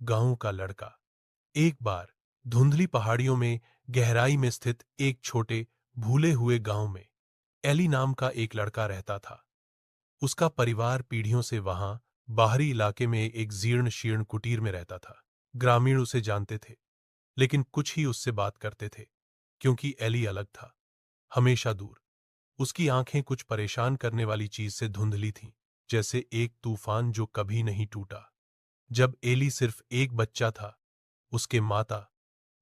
गांव का लड़का। एक बार धुंधली पहाड़ियों में गहराई में स्थित एक छोटे भूले हुए गांव में एली नाम का एक लड़का रहता था। उसका परिवार पीढ़ियों से वहां बाहरी इलाके में एक जीर्ण शीर्ण कुटीर में रहता था। ग्रामीण उसे जानते थे, लेकिन कुछ ही उससे बात करते थे, क्योंकि एली अलग था, हमेशा दूर। उसकी आंखें कुछ परेशान करने वाली चीज से धुंधली थीं, जैसे एक तूफान जो कभी नहीं टूटा। जब एली सिर्फ एक बच्चा था, उसके माता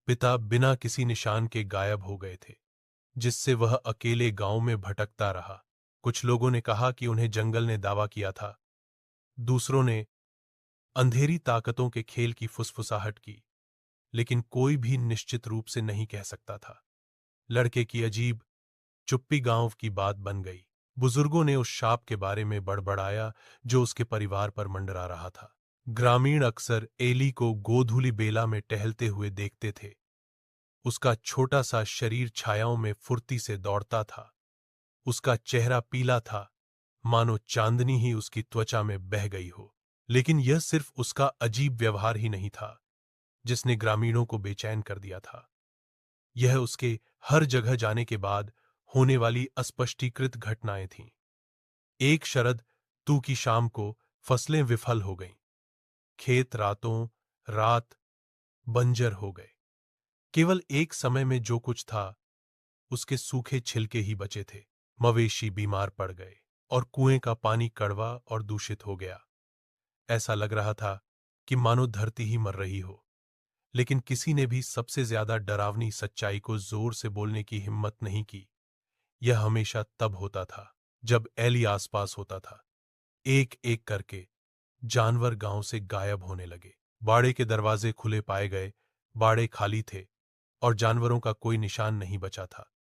पिता बिना किसी निशान के गायब हो गए थे, जिससे वह अकेले गांव में भटकता रहा। कुछ लोगों ने कहा कि उन्हें जंगल ने दावा किया था, दूसरों ने अंधेरी ताकतों के खेल की फुसफुसाहट की, लेकिन कोई भी निश्चित रूप से नहीं कह सकता था। लड़के की अजीब चुप्पी गांव की बात बन गई। बुजुर्गों ने उस शाप के बारे में बड़बड़ाया जो उसके परिवार पर मंडरा रहा था। ग्रामीण अक्सर एली को गोधूली बेला में टहलते हुए देखते थे। उसका छोटा सा शरीर छायाओं में फुर्ती से दौड़ता था। उसका चेहरा पीला था, मानो चांदनी ही उसकी त्वचा में बह गई हो। लेकिन यह सिर्फ उसका अजीब व्यवहार ही नहीं था जिसने ग्रामीणों को बेचैन कर दिया था। यह उसके हर जगह जाने के बाद होने वाली अस्पष्टीकृत घटनाएं थीं। एक शरद तू की शाम को फसलें विफल हो गईं। खेत रातों रात बंजर हो गए। केवल एक समय में जो कुछ था, उसके सूखे छिलके ही बचे थे। मवेशी बीमार पड़ गए और कुएं का पानी कड़वा और दूषित हो गया। ऐसा लग रहा था कि मानो धरती ही मर रही हो। लेकिन किसी ने भी सबसे ज्यादा डरावनी सच्चाई को जोर से बोलने की हिम्मत नहीं की। यह हमेशा तब होता था जब एली आसपास होता था। एक एक करके जानवर गांव से गायब होने लगे। बाड़े के दरवाजे खुले पाए गए, बाड़े खाली थे और जानवरों का कोई निशान नहीं बचा था।